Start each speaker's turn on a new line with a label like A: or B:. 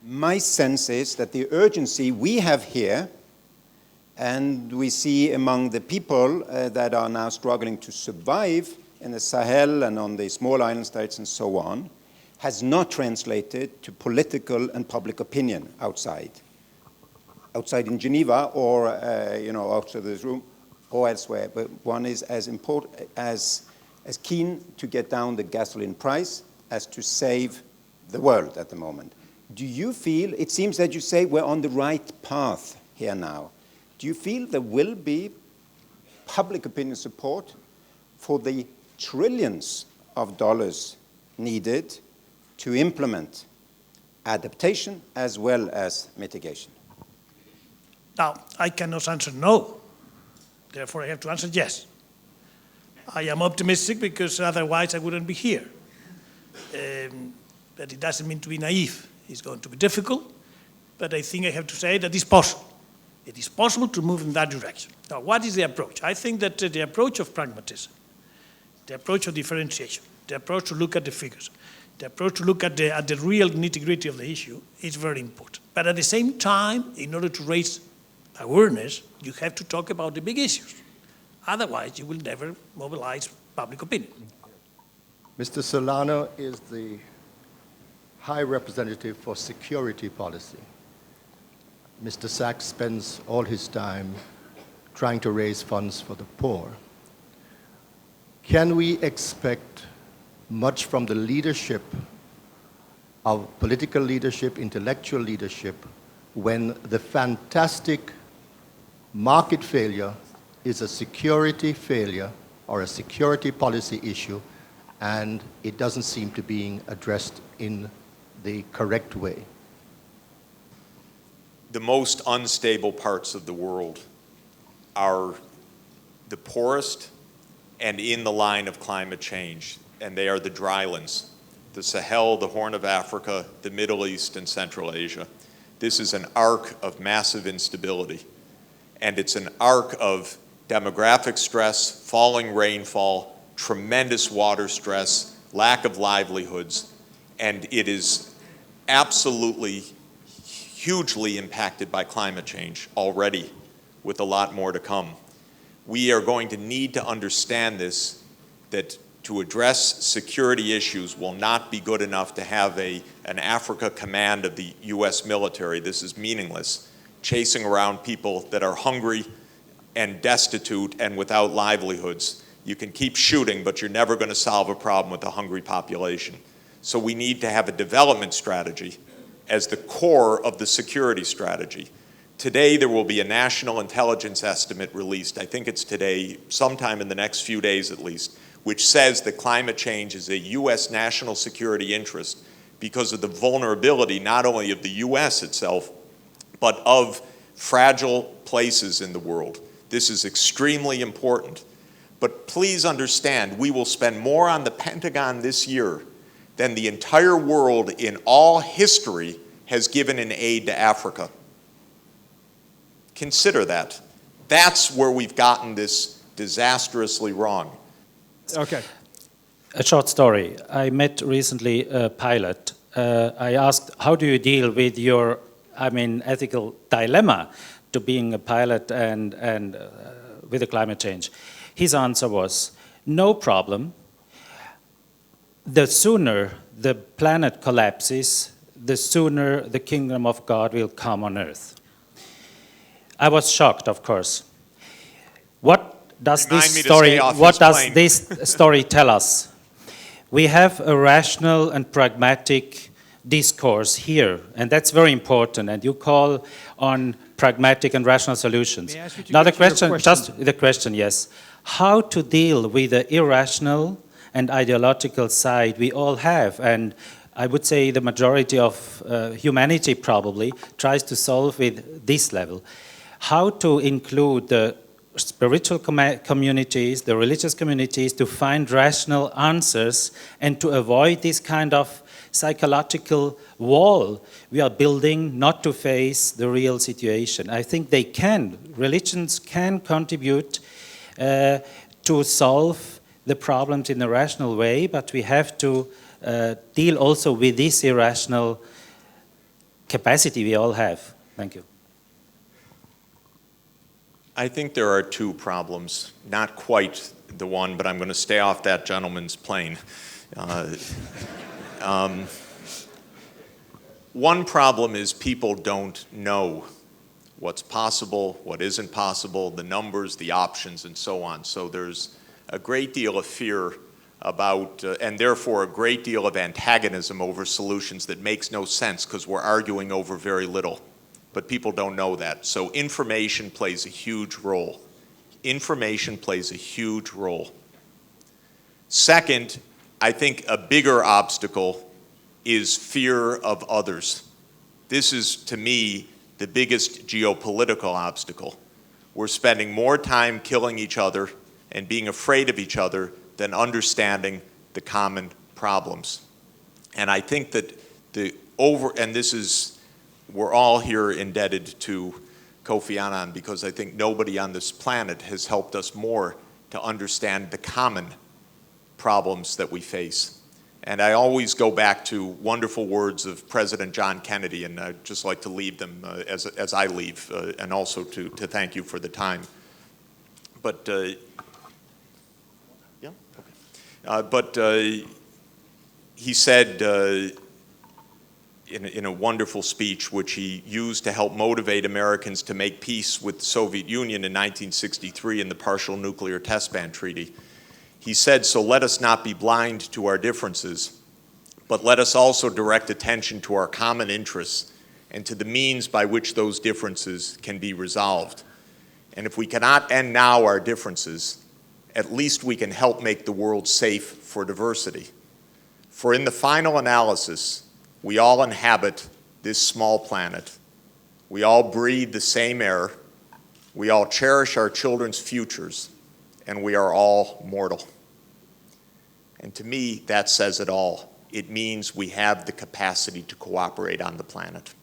A: My sense is that the urgency we have here, and we see among the people that are now struggling to survive in the Sahel and on the small island states and so on, has not translated to political and public opinion outside in Geneva or outside this room or elsewhere. But one is as important, as keen to get down the gasoline price as to save the world at the moment. Do you feel, it seems that you say we're on the right path here now. Do you feel there will be public opinion support for the trillions of dollars needed to implement adaptation as well as mitigation?
B: Now, I cannot answer no. Therefore, I have to answer yes. I am optimistic because otherwise I wouldn't be here. But it doesn't mean to be naive. It's going to be difficult, but I think I have to say that it's possible. It is possible to move in that direction. Now, what is the approach? I think that the approach of pragmatism, the approach of differentiation, the approach to look at the figures, the approach to look at the real nitty-gritty of the issue is very important. But at the same time, in order to raise awareness, you have to talk about the big issues. Otherwise, you will never mobilize public opinion.
C: Mr. Solana is the High Representative for Security Policy. Mr. Sachs spends all his time trying to raise funds for the poor. Can we expect much from the leadership of political leadership, intellectual leadership, when the fantastic market failure is a security failure or a security policy issue, and it doesn't seem to be being addressed in the correct way?
D: The most unstable parts of the world are the poorest and in the line of climate change, and they are the drylands, the Sahel, the Horn of Africa, the Middle East, and Central Asia. This is an arc of massive instability, and it's an arc of demographic stress, falling rainfall, tremendous water stress, lack of livelihoods, and it is absolutely hugely impacted by climate change already, with a lot more to come. We are going to need to understand this, that to address security issues will not be good enough to have an Africa command of the US military. This is meaningless, chasing around people that are hungry and destitute and without livelihoods. You can keep shooting, but you're never going to solve a problem with a hungry population. So we need to have a development strategy as the core of the security strategy. Today, there will be a national intelligence estimate released, I think it's today, sometime in the next few days at least, which says that climate change is a US national security interest because of the vulnerability not only of the US itself, but of fragile places in the world. This is extremely important. But please understand, we will spend more on the Pentagon this year than the entire world in all history has given in aid to Africa. Consider that. That's where we've gotten this disastrously wrong.
E: Okay.
F: A short story. I met recently a pilot. I asked, how do you deal with your, ethical dilemma to being a pilot and with the climate change? His answer was, no problem. The sooner the planet collapses, the sooner the kingdom of God will come on earth. I was shocked, of course. What does this story tell us? We have a rational and pragmatic discourse here, and that's very important, and you call on pragmatic and rational solutions. Now the question, yes. How to deal with the irrational and ideological side we all have, and I would say the majority of humanity probably tries to solve with this level. How to include the spiritual communities, the religious communities, to find rational answers and to avoid this kind of psychological wall we are building not to face the real situation. I think religions can contribute to solve the problems in a rational way, but we have to deal also with this irrational capacity we all have. Thank you.
D: I think there are two problems, not quite the one, but I'm going to stay off that gentleman's plane. One problem is people don't know what's possible, what isn't possible, the numbers, the options, and so on. So there's a great deal of fear about, and therefore a great deal of antagonism over solutions that makes no sense because we're arguing over very little. But people don't know that. So information plays a huge role. Information plays a huge role. Second, I think a bigger obstacle is fear of others. This is, to me, the biggest geopolitical obstacle. We're spending more time killing each other and being afraid of each other than understanding the common problems. And I think that we're all here indebted to Kofi Annan because I think nobody on this planet has helped us more to understand the common problems that we face. And I always go back to wonderful words of President John Kennedy, and I'd just like to leave them as I leave, and also to thank you for the time. But, yeah, okay. He said in a wonderful speech, which he used to help motivate Americans to make peace with the Soviet Union in 1963 in the Partial Nuclear Test Ban Treaty, he said, "So let us not be blind to our differences, but let us also direct attention to our common interests and to the means by which those differences can be resolved. And if we cannot end now our differences, at least we can help make the world safe for diversity. For in the final analysis, we all inhabit this small planet. We all breathe the same air. We all cherish our children's futures, and we are all mortal." And to me, that says it all. It means we have the capacity to cooperate on the planet.